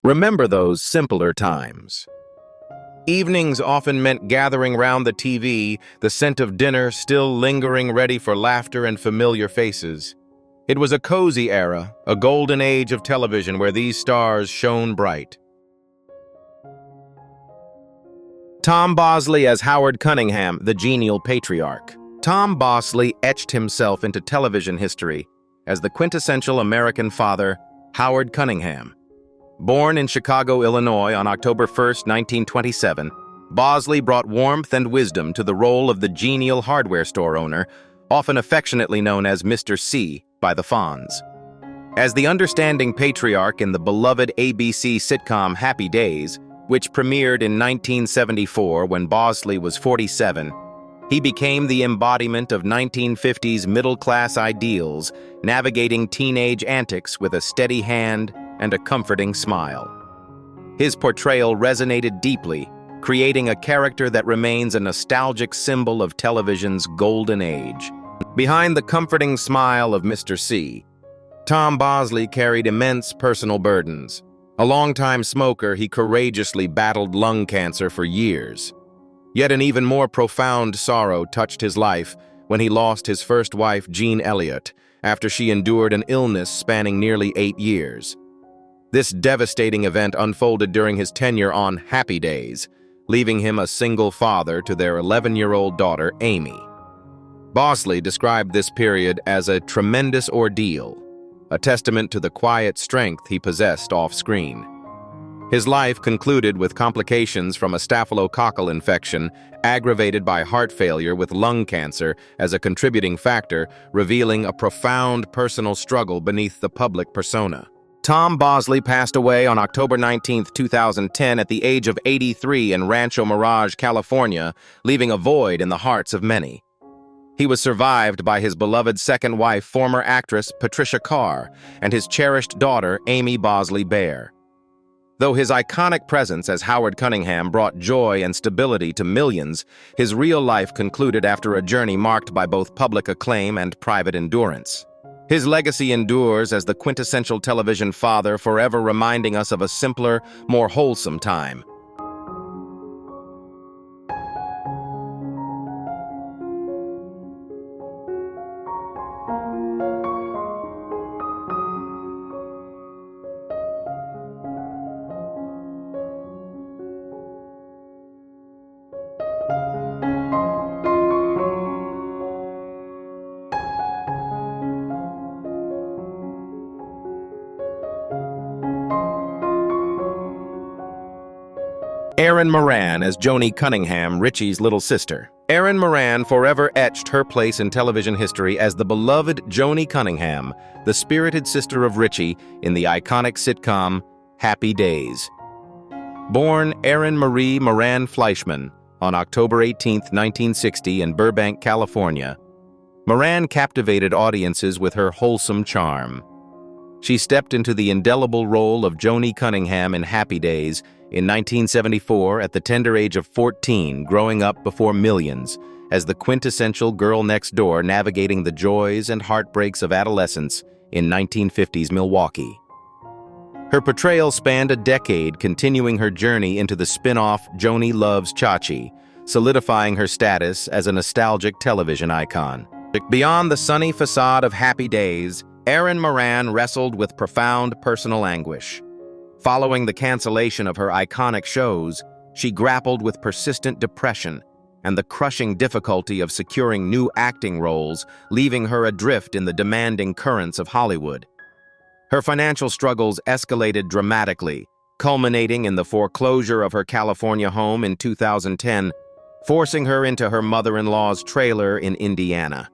Remember those simpler times. Evenings often meant gathering round the TV, the scent of dinner still lingering ready for laughter and familiar faces. It was a cozy era, a golden age of television where these stars shone bright. Tom Bosley as Howard Cunningham, the genial patriarch. Tom Bosley etched himself into television history as the quintessential American father, Howard Cunningham. Born in Chicago, Illinois on October 1, 1927, Bosley brought warmth and wisdom to the role of the genial hardware store owner, often affectionately known as Mr. C by the Fonz. As the understanding patriarch in the beloved ABC sitcom Happy Days, which premiered in 1974 when Bosley was 47, he became the embodiment of 1950s middle-class ideals, navigating teenage antics with a steady hand and a comforting smile. His portrayal resonated deeply, creating a character that remains a nostalgic symbol of television's golden age. Behind the comforting smile of Mr. C, Tom Bosley carried immense personal burdens. A longtime smoker, he courageously battled lung cancer for years. Yet an even more profound sorrow touched his life when he lost his first wife, Jean Elliott, after she endured an illness spanning nearly 8 years. This devastating event unfolded during his tenure on Happy Days, leaving him a single father to their 11-year-old daughter, Amy. Bosley described this period as a tremendous ordeal, a testament to the quiet strength he possessed off-screen. His life concluded with complications from a staphylococcal infection aggravated by heart failure with lung cancer as a contributing factor, revealing a profound personal struggle beneath the public persona. Tom Bosley passed away on October 19, 2010 at the age of 83 in Rancho Mirage, California, leaving a void in the hearts of many. He was survived by his beloved second wife, former actress Patricia Carr, and his cherished daughter, Amy Bosley Bear. Though his iconic presence as Howard Cunningham brought joy and stability to millions, his real life concluded after a journey marked by both public acclaim and private endurance. His legacy endures as the quintessential television father, forever reminding us of a simpler, more wholesome time. Erin Moran as Joanie Cunningham, Richie's little sister. Erin Moran forever etched her place in television history as the beloved Joanie Cunningham, the spirited sister of Richie in the iconic sitcom Happy Days. Born Erin Marie Moran Fleischman on October 18, 1960 in Burbank, California, Moran captivated audiences with her wholesome charm. She stepped into the indelible role of Joanie Cunningham in Happy Days in 1974 at the tender age of 14, growing up before millions as the quintessential girl next door navigating the joys and heartbreaks of adolescence in 1950s Milwaukee. Her portrayal spanned a decade, continuing her journey into the spin-off Joanie Loves Chachi, solidifying her status as a nostalgic television icon. Beyond the sunny facade of Happy Days, Erin Moran wrestled with profound personal anguish. Following the cancellation of her iconic shows, she grappled with persistent depression and the crushing difficulty of securing new acting roles, leaving her adrift in the demanding currents of Hollywood. Her financial struggles escalated dramatically, culminating in the foreclosure of her California home in 2010, forcing her into her mother-in-law's trailer in Indiana.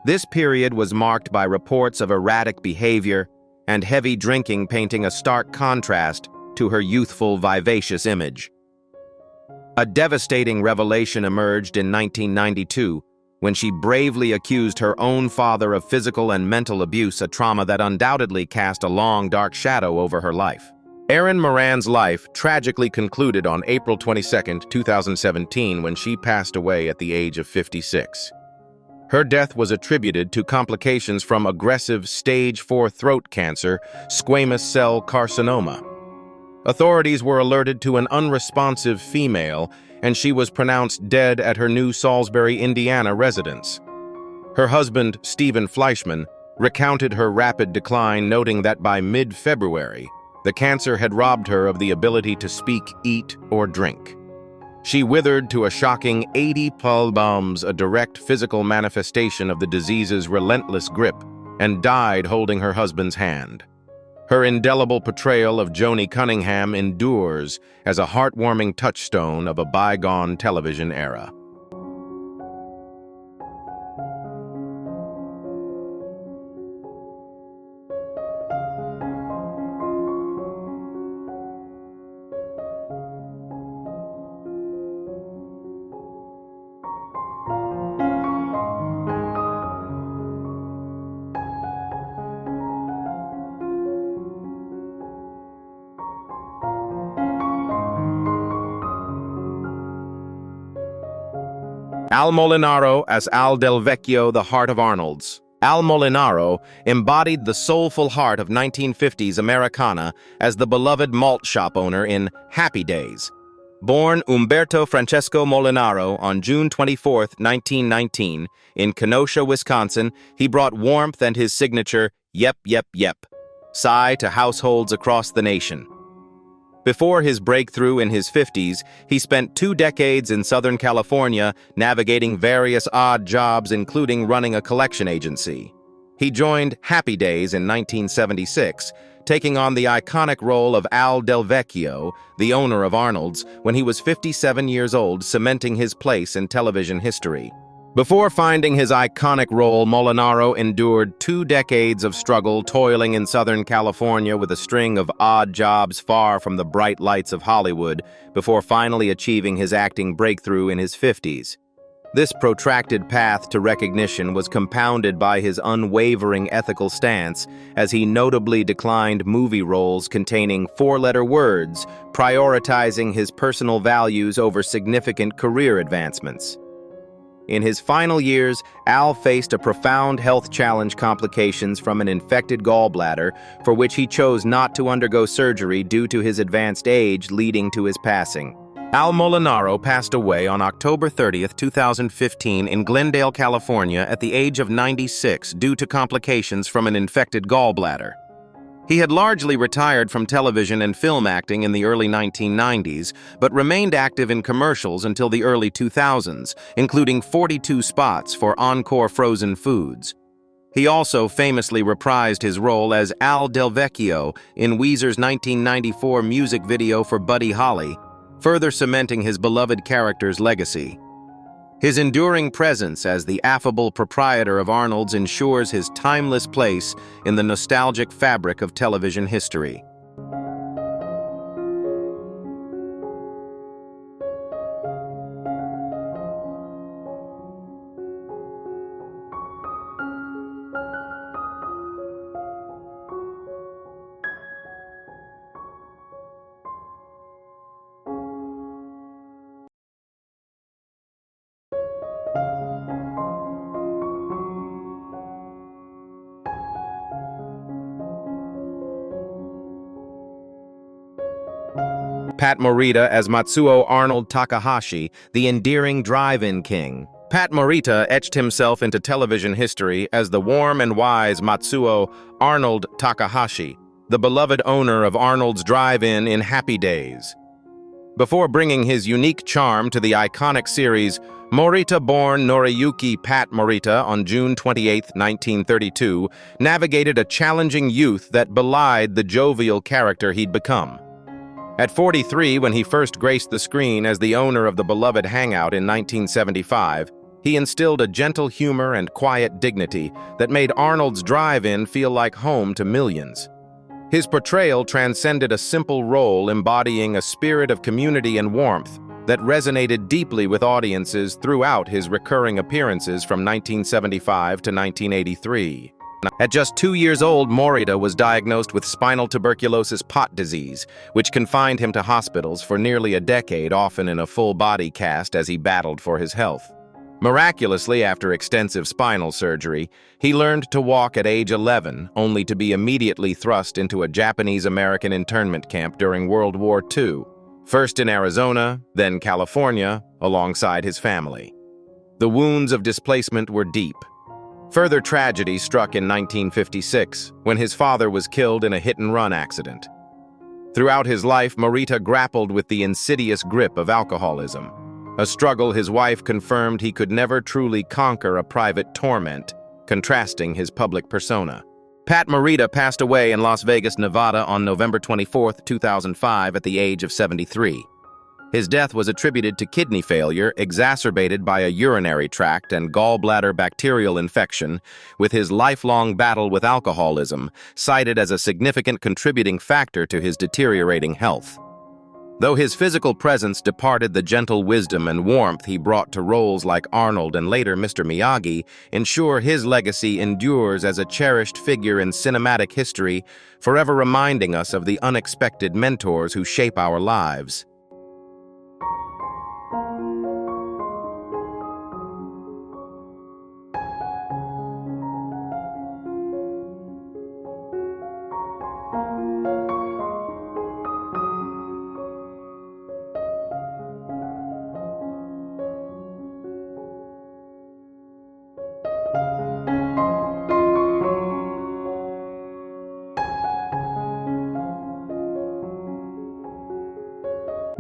This period was marked by reports of erratic behavior and heavy drinking, painting a stark contrast to her youthful, vivacious image. A devastating revelation emerged in 1992 when she bravely accused her own father of physical and mental abuse, a trauma that undoubtedly cast a long, dark shadow over her life. Erin Moran's life tragically concluded on April 22, 2017, when she passed away at the age of 56. Her death was attributed to complications from aggressive stage 4 throat cancer, squamous cell carcinoma. Authorities were alerted to an unresponsive female, and she was pronounced dead at her New Salisbury, Indiana residence. Her husband, Stephen Fleischman, recounted her rapid decline, noting that by mid-February, the cancer had robbed her of the ability to speak, eat, or drink. She withered to a shocking 80 palms, a direct physical manifestation of the disease's relentless grip, and died holding her husband's hand. Her indelible portrayal of Joanie Cunningham endures as a heartwarming touchstone of a bygone television era. Al Molinaro as Al Delvecchio, the heart of Arnold's. Al Molinaro embodied the soulful heart of 1950s Americana as the beloved malt shop owner in Happy Days. Born Umberto Francesco Molinaro on June 24, 1919, in Kenosha, Wisconsin, he brought warmth and his signature, "Yep, yep, yep," sigh to households across the nation. Before his breakthrough in his 50s, he spent 2 decades in Southern California navigating various odd jobs, including running a collection agency. He joined Happy Days in 1976, taking on the iconic role of Al Delvecchio, the owner of Arnold's, when he was 57 years old, cementing his place in television history. Before finding his iconic role, Molinaro endured 2 decades of struggle, toiling in Southern California with a string of odd jobs far from the bright lights of Hollywood, before finally achieving his acting breakthrough in his 50s. This protracted path to recognition was compounded by his unwavering ethical stance, as he notably declined movie roles containing 4-letter words, prioritizing his personal values over significant career advancements. In his final years, Al faced a profound health challenge, complications from an infected gallbladder, for which he chose not to undergo surgery due to his advanced age, leading to his passing. Al Molinaro passed away on October 30, 2015 in Glendale, California at the age of 96 due to complications from an infected gallbladder. He had largely retired from television and film acting in the early 1990s, but remained active in commercials until the early 2000s, including 42 spots for Encore frozen foods. He also famously reprised his role as Al Delvecchio in Weezer's 1994 music video for Buddy Holly, further cementing his beloved character's legacy. His enduring presence as the affable proprietor of Arnold's ensures his timeless place in the nostalgic fabric of television history. Pat Morita as Matsuo Arnold Takahashi, the endearing drive-in king. Pat Morita etched himself into television history as the warm and wise Matsuo Arnold Takahashi, the beloved owner of Arnold's Drive-In in Happy Days. Before bringing his unique charm to the iconic series, Morita-born Noriyuki Pat Morita on June 28, 1932, navigated a challenging youth that belied the jovial character he'd become. At 43, when he first graced the screen as the owner of the beloved Hangout in 1975, he instilled a gentle humor and quiet dignity that made Arnold's Drive-In feel like home to millions. His portrayal transcended a simple role, embodying a spirit of community and warmth that resonated deeply with audiences throughout his recurring appearances from 1975 to 1983. At just 2 years old, Morita was diagnosed with spinal tuberculosis pot disease, which confined him to hospitals for nearly a decade, often in a full-body cast as he battled for his health. Miraculously, after extensive spinal surgery, he learned to walk at age 11, only to be immediately thrust into a Japanese-American internment camp during World War II, first in Arizona, then California, alongside his family. The wounds of displacement were deep. Further tragedy struck in 1956, when his father was killed in a hit-and-run accident. Throughout his life, Morita grappled with the insidious grip of alcoholism, a struggle his wife confirmed he could never truly conquer a private torment, contrasting his public persona. Pat Morita passed away in Las Vegas, Nevada on November 24, 2005 at the age of 73. His death was attributed to kidney failure exacerbated by a urinary tract and gallbladder bacterial infection, with his lifelong battle with alcoholism cited as a significant contributing factor to his deteriorating health. Though his physical presence departed the gentle wisdom and warmth he brought to roles like Arnold and later Mr. Miyagi, ensure his legacy endures as a cherished figure in cinematic history, forever reminding us of the unexpected mentors who shape our lives.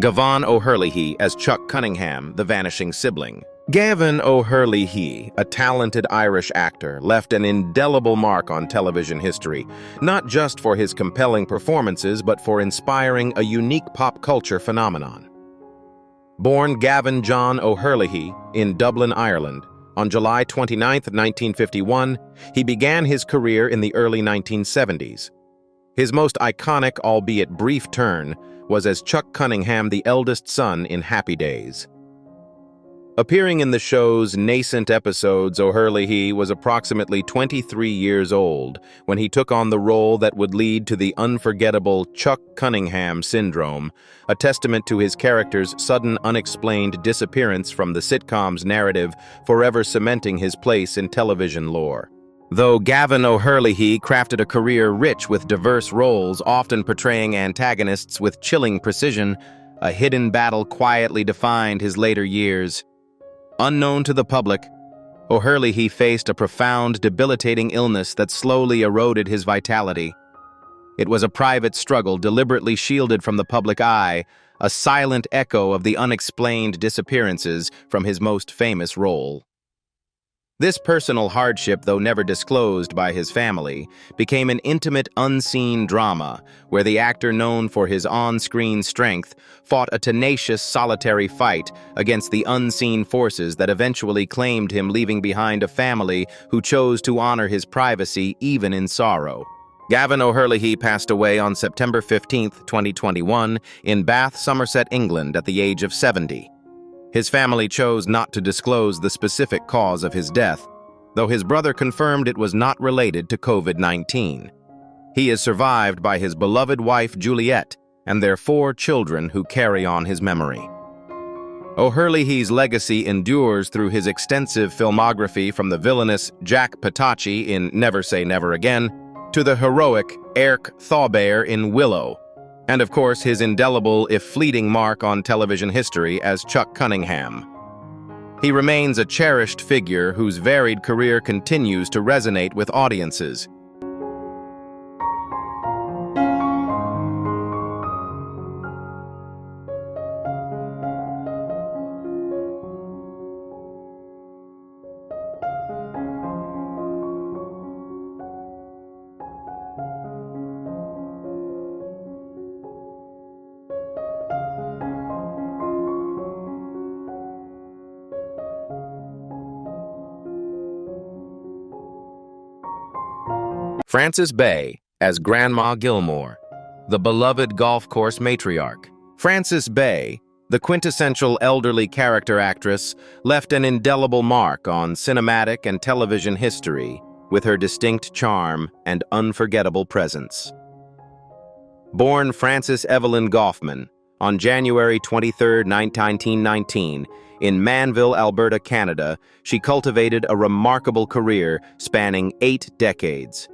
Gavan O'Herlihy as Chuck Cunningham, the vanishing sibling. Gavan O'Herlihy, a talented Irish actor, left an indelible mark on television history, not just for his compelling performances but for inspiring a unique pop culture phenomenon. Born Gavan John O'Herlihy in Dublin, Ireland, on July 29, 1951, he began his career in the early 1970s. His most iconic, albeit brief turn, was as Chuck Cunningham, the eldest son in Happy Days. Appearing in the show's nascent episodes, O'Herlihy was approximately 23 years old when he took on the role that would lead to the unforgettable Chuck Cunningham syndrome, a testament to his character's sudden, unexplained disappearance from the sitcom's narrative, forever cementing his place in television lore. Though Gavan O'Herlihy crafted a career rich with diverse roles, often portraying antagonists with chilling precision, a hidden battle quietly defined his later years. Unknown to the public, O'Herlihy faced a profound, debilitating illness that slowly eroded his vitality. It was a private struggle deliberately shielded from the public eye, a silent echo of the unexplained disappearances from his most famous role. This personal hardship, though never disclosed by his family, became an intimate, unseen drama where the actor, known for his on-screen strength, fought a tenacious, solitary fight against the unseen forces that eventually claimed him, leaving behind a family who chose to honor his privacy even in sorrow. Gavan O'Herlihy passed away on September 15, 2021, in Bath, Somerset, England, at the age of 70. His family chose not to disclose the specific cause of his death, though his brother confirmed it was not related to COVID-19. He is survived by his beloved wife Juliet and their 4 children who carry on his memory. O'Herlihy's legacy endures through his extensive filmography, from the villainous Jack Patachi in Never Say Never Again to the heroic Eric Thaubear in Willow, and of course his indelible, if fleeting, mark on television history as Chuck Cunningham. He remains a cherished figure whose varied career continues to resonate with audiences. Frances Bay as Grandma Gilmore, the beloved golf course matriarch. Frances Bay, the quintessential elderly character actress, left an indelible mark on cinematic and television history with her distinct charm and unforgettable presence. Born Frances Evelyn Goffman on January 23, 1919, In Manville, Alberta, Canada, she cultivated a remarkable career spanning 8 decades.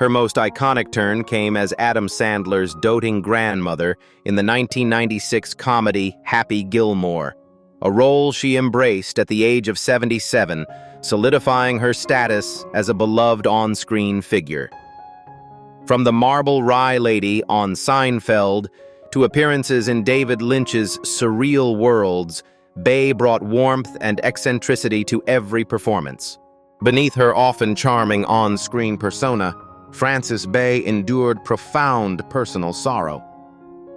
Her most iconic turn came as Adam Sandler's doting grandmother in the 1996 comedy Happy Gilmore, a role she embraced at the age of 77, solidifying her status as a beloved on-screen figure. From the Marble Rye Lady on Seinfeld to appearances in David Lynch's surreal worlds, Bay brought warmth and eccentricity to every performance. Beneath her often charming on-screen persona, Frances Bay endured profound personal sorrow.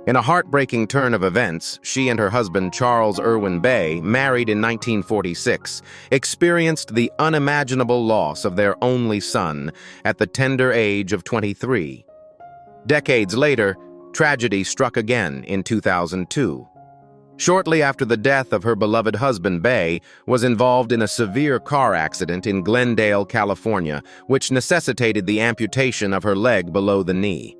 In a heartbreaking turn of events, she and her husband Charles Irwin Bay, married in 1946, experienced the unimaginable loss of their only son at the tender age of 23. Decades later, tragedy struck again in 2002. Shortly after the death of her beloved husband, Bay was involved in a severe car accident in Glendale, California, which necessitated the amputation of her leg below the knee.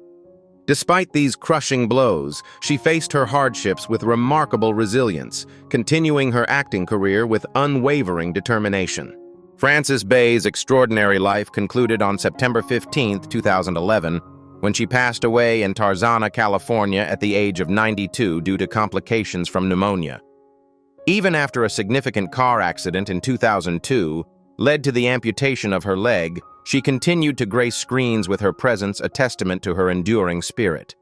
Despite these crushing blows, she faced her hardships with remarkable resilience, continuing her acting career with unwavering determination. Frances Bay's extraordinary life concluded on September 15, 2011, when she passed away in Tarzana, California at the age of 92 due to complications from pneumonia. Even after a significant car accident in 2002 led to the amputation of her leg, she continued to grace screens with her presence, a testament to her enduring spirit.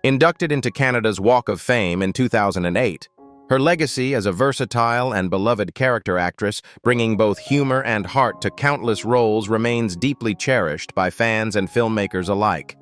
Inducted into Canada's Walk of Fame in 2008, her legacy as a versatile and beloved character actress, bringing both humor and heart to countless roles, remains deeply cherished by fans and filmmakers alike.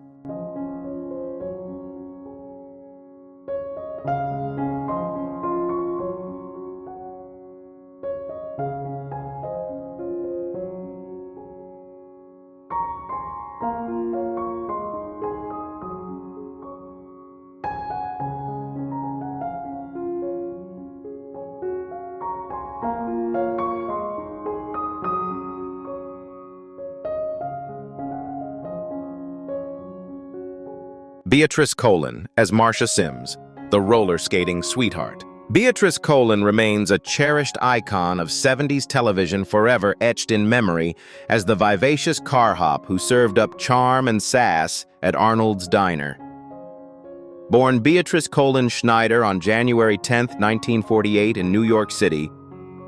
Beatrice Colen as Marsha Sims, the roller skating sweetheart. Beatrice Colen remains a cherished icon of 70s television, forever etched in memory as the vivacious car hop who served up charm and sass at Arnold's Diner. Born Beatrice Colen Schneider on January 10, 1948 in New York City,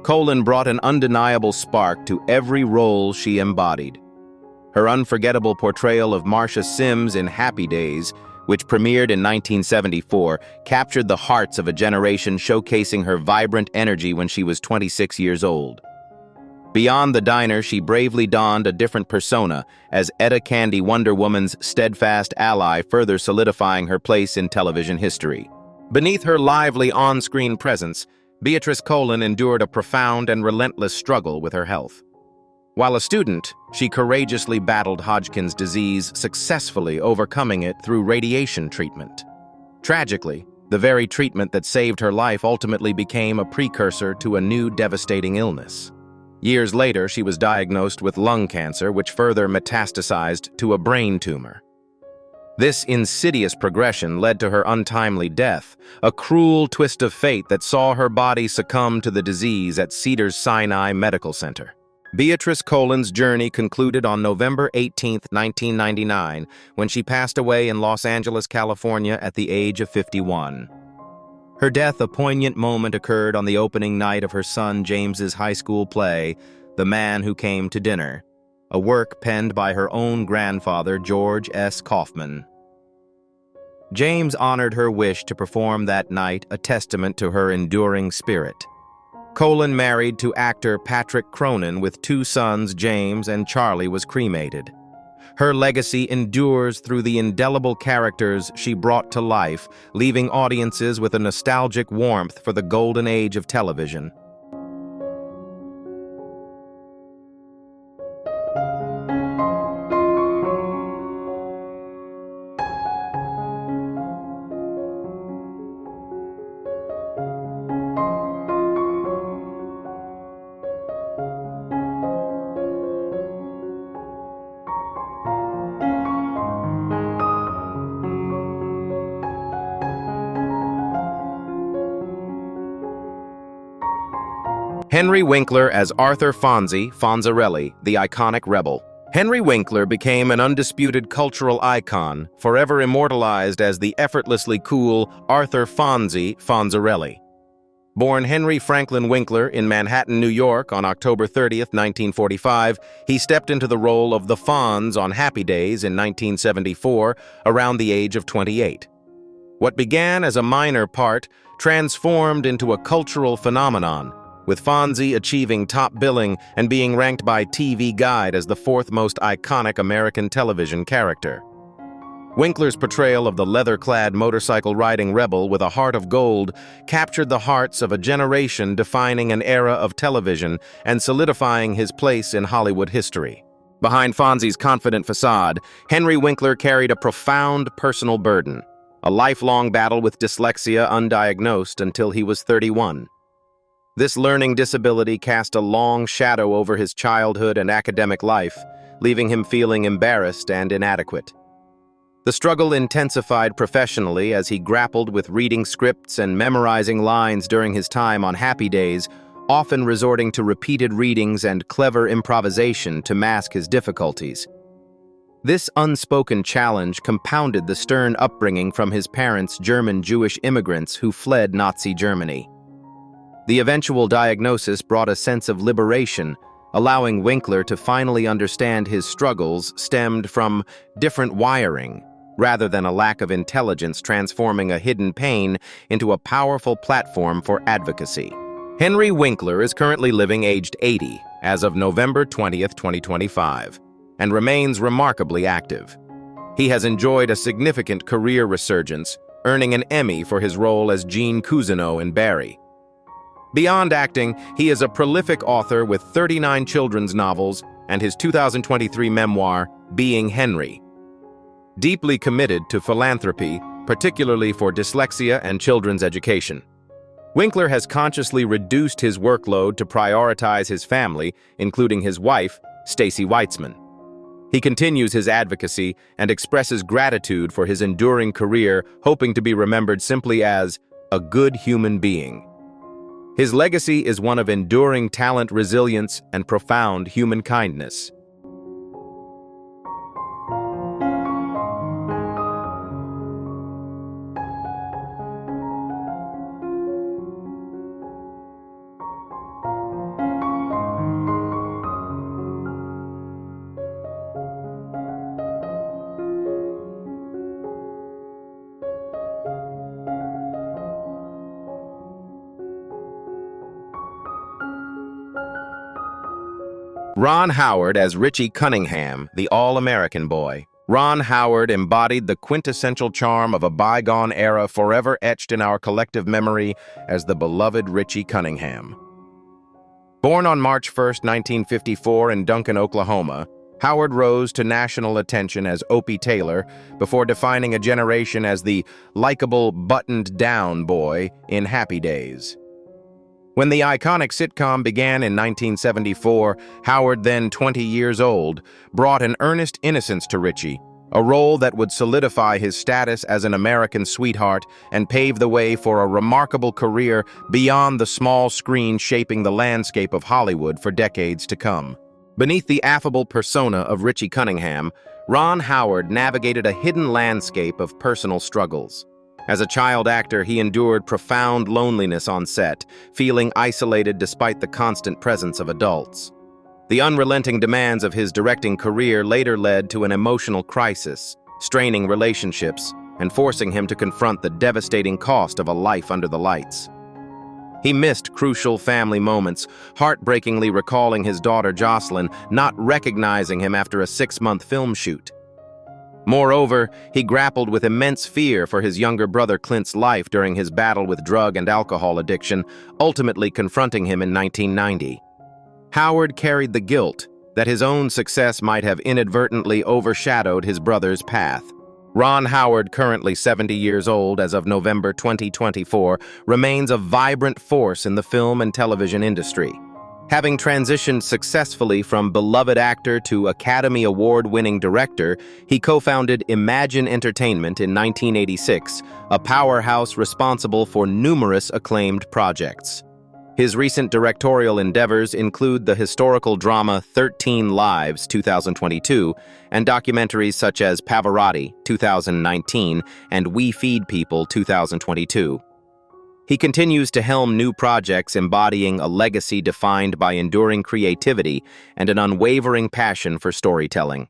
Colen brought an undeniable spark to every role she embodied. Her unforgettable portrayal of Marsha Sims in Happy Days, which premiered in 1974, captured the hearts of a generation, showcasing her vibrant energy when she was 26 years old. Beyond the diner, she bravely donned a different persona as Etta Candy, Wonder Woman's steadfast ally, further solidifying her place in television history. Beneath her lively on-screen presence, Beatrice Colen endured a profound and relentless struggle with her health. While a student, she courageously battled Hodgkin's disease, successfully overcoming it through radiation treatment. Tragically, the very treatment that saved her life ultimately became a precursor to a new devastating illness. Years later, she was diagnosed with lung cancer, which further metastasized to a brain tumor. This insidious progression led to her untimely death, a cruel twist of fate that saw her body succumb to the disease at Cedars-Sinai Medical Center. Beatrice Colen's journey concluded on November 18, 1999, when she passed away in Los Angeles, California at the age of 51. Her death, a poignant moment, occurred on the opening night of her son James's high school play, The Man Who Came to Dinner, a work penned by her own grandfather, George S. Kaufman. James honored her wish to perform that night, a testament to her enduring spirit. Colen married to actor Patrick Cronin with 2 sons, James and Charlie, was cremated. Her legacy endures through the indelible characters she brought to life, leaving audiences with a nostalgic warmth for the golden age of television. Henry Winkler as Arthur Fonzie, Fonzarelli, the iconic rebel. Henry Winkler became an undisputed cultural icon, forever immortalized as the effortlessly cool Arthur Fonzie, Fonzarelli. Born Henry Franklin Winkler in Manhattan, New York on October 30th, 1945, he stepped into the role of the Fonz on Happy Days in 1974, around the age of 28. What began as a minor part transformed into a cultural phenomenon, with Fonzie achieving top billing and being ranked by TV Guide as the fourth most iconic American television character. Winkler's portrayal of the leather-clad motorcycle-riding rebel with a heart of gold captured the hearts of a generation, defining an era of television and solidifying his place in Hollywood history. Behind Fonzie's confident facade, Henry Winkler carried a profound personal burden, a lifelong battle with dyslexia undiagnosed until he was 31. This learning disability cast a long shadow over his childhood and academic life, leaving him feeling embarrassed and inadequate. The struggle intensified professionally as he grappled with reading scripts and memorizing lines during his time on Happy Days, often resorting to repeated readings and clever improvisation to mask his difficulties. This unspoken challenge compounded the stern upbringing from his parents, German Jewish immigrants who fled Nazi Germany. The eventual diagnosis brought a sense of liberation, allowing Winkler to finally understand his struggles stemmed from different wiring, rather than a lack of intelligence transforming a hidden pain into a powerful platform for advocacy. Henry Winkler is currently living aged 80 as of November 20th, 2025, and remains remarkably active. He has enjoyed a significant career resurgence, earning an Emmy for his role as Gene Cousineau in Barry. Beyond acting, he is a prolific author with 39 children's novels and his 2023 memoir, Being Henry. Deeply committed to philanthropy, particularly for dyslexia and children's education. Winkler has consciously reduced his workload to prioritize his family, including his wife, Stacy Weitzman. He continues his advocacy and expresses gratitude for his enduring career, hoping to be remembered simply as a good human being. His legacy is one of enduring talent, resilience, and profound human kindness. Ron Howard as Richie Cunningham, the all-American boy. Ron Howard embodied the quintessential charm of a bygone era, forever etched in our collective memory as the beloved Richie Cunningham. Born on March 1, 1954 in Duncan, Oklahoma, Howard rose to national attention as Opie Taylor before defining a generation as the likable, buttoned-down boy in Happy Days. When the iconic sitcom began in 1974, Howard, then 20 years old, brought an earnest innocence to Richie, a role that would solidify his status as an American sweetheart and pave the way for a remarkable career beyond the small screen, shaping the landscape of Hollywood for decades to come. Beneath the affable persona of Richie Cunningham, Ron Howard navigated a hidden landscape of personal struggles. As a child actor, he endured profound loneliness on set, feeling isolated despite the constant presence of adults. The unrelenting demands of his directing career later led to an emotional crisis, straining relationships and forcing him to confront the devastating cost of a life under the lights. He missed crucial family moments, heartbreakingly recalling his daughter Jocelyn not recognizing him after a 6-month film shoot. Moreover, he grappled with immense fear for his younger brother Clint's life during his battle with drug and alcohol addiction, ultimately confronting him in 1990. Howard carried the guilt that his own success might have inadvertently overshadowed his brother's path. Ron Howard, currently 70 years old as of November 2024, remains a vibrant force in the film and television industry. Having transitioned successfully from beloved actor to Academy Award-winning director, he co-founded Imagine Entertainment in 1986, a powerhouse responsible for numerous acclaimed projects. His recent directorial endeavors include the historical drama 13 Lives, 2022, and documentaries such as Pavarotti, 2019, and We Feed People, 2022. He continues to helm new projects embodying a legacy defined by enduring creativity and an unwavering passion for storytelling.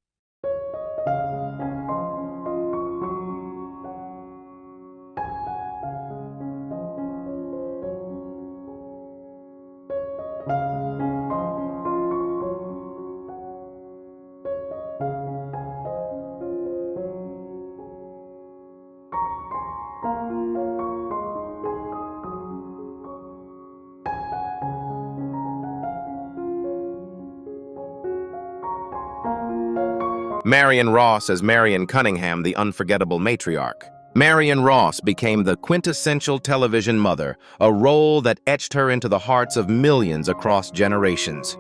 Marion Ross as Marion Cunningham, the unforgettable matriarch. Marion Ross became the quintessential television mother, a role that etched her into the hearts of millions across generations.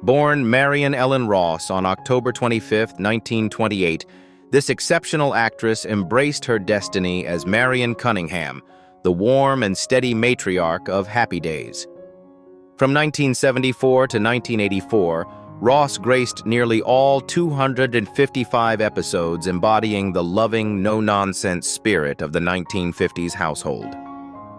Born Marion Ellen Ross on October 25, 1928, this exceptional actress embraced her destiny as Marion Cunningham, the warm and steady matriarch of Happy Days. From 1974 to 1984, Ross graced nearly all 255 episodes embodying the loving, no-nonsense spirit of the 1950s household.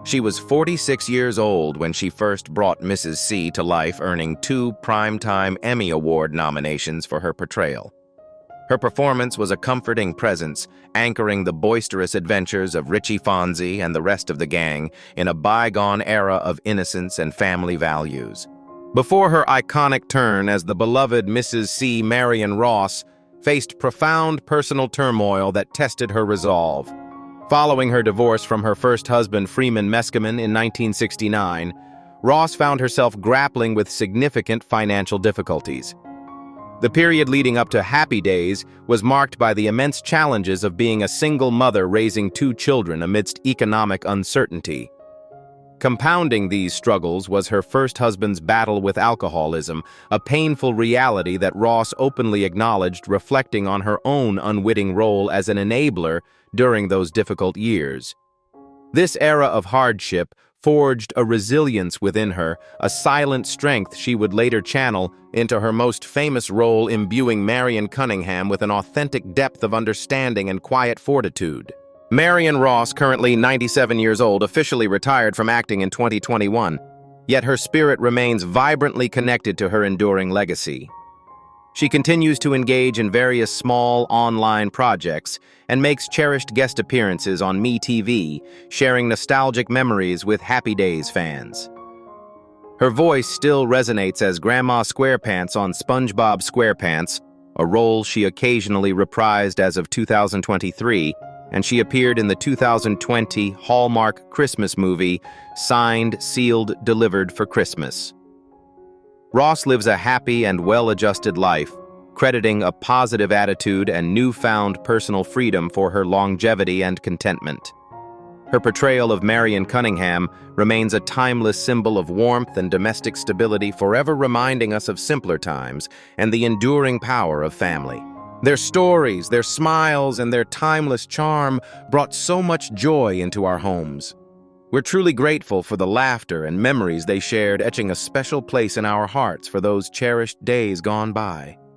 She was 46 years old when she first brought Mrs. C to life, earning 2 Primetime Emmy Award nominations for her portrayal. Her performance was a comforting presence, anchoring the boisterous adventures of Richie, Fonzie, and the rest of the gang in a bygone era of innocence and family values. Before her iconic turn as the beloved Mrs. C, Marion Ross faced profound personal turmoil that tested her resolve. Following her divorce from her first husband, Freeman Meskimen, in 1969, Ross found herself grappling with significant financial difficulties. The period leading up to Happy Days was marked by the immense challenges of being a single mother raising 2 children amidst economic uncertainty. Compounding these struggles was her first husband's battle with alcoholism, a painful reality that Ross openly acknowledged, reflecting on her own unwitting role as an enabler during those difficult years. This era of hardship forged a resilience within her, a silent strength she would later channel into her most famous role, imbuing Marion Cunningham with an authentic depth of understanding and quiet fortitude. Marion Ross, currently 97 years old, officially retired from acting in 2021, yet her spirit remains vibrantly connected to her enduring legacy. She continues to engage in various small online projects and makes cherished guest appearances on MeTV, sharing nostalgic memories with Happy Days fans. Her voice still resonates as Grandma SquarePants on SpongeBob SquarePants, a role she occasionally reprised as of 2023, and she appeared in the 2020 Hallmark Christmas movie, Signed, Sealed, Delivered for Christmas. Ross lives a happy and well-adjusted life, crediting a positive attitude and newfound personal freedom for her longevity and contentment. Her portrayal of Marion Cunningham remains a timeless symbol of warmth and domestic stability, forever reminding us of simpler times and the enduring power of family. Their stories, their smiles, and their timeless charm brought so much joy into our homes. We're truly grateful for the laughter and memories they shared, etching a special place in our hearts for those cherished days gone by.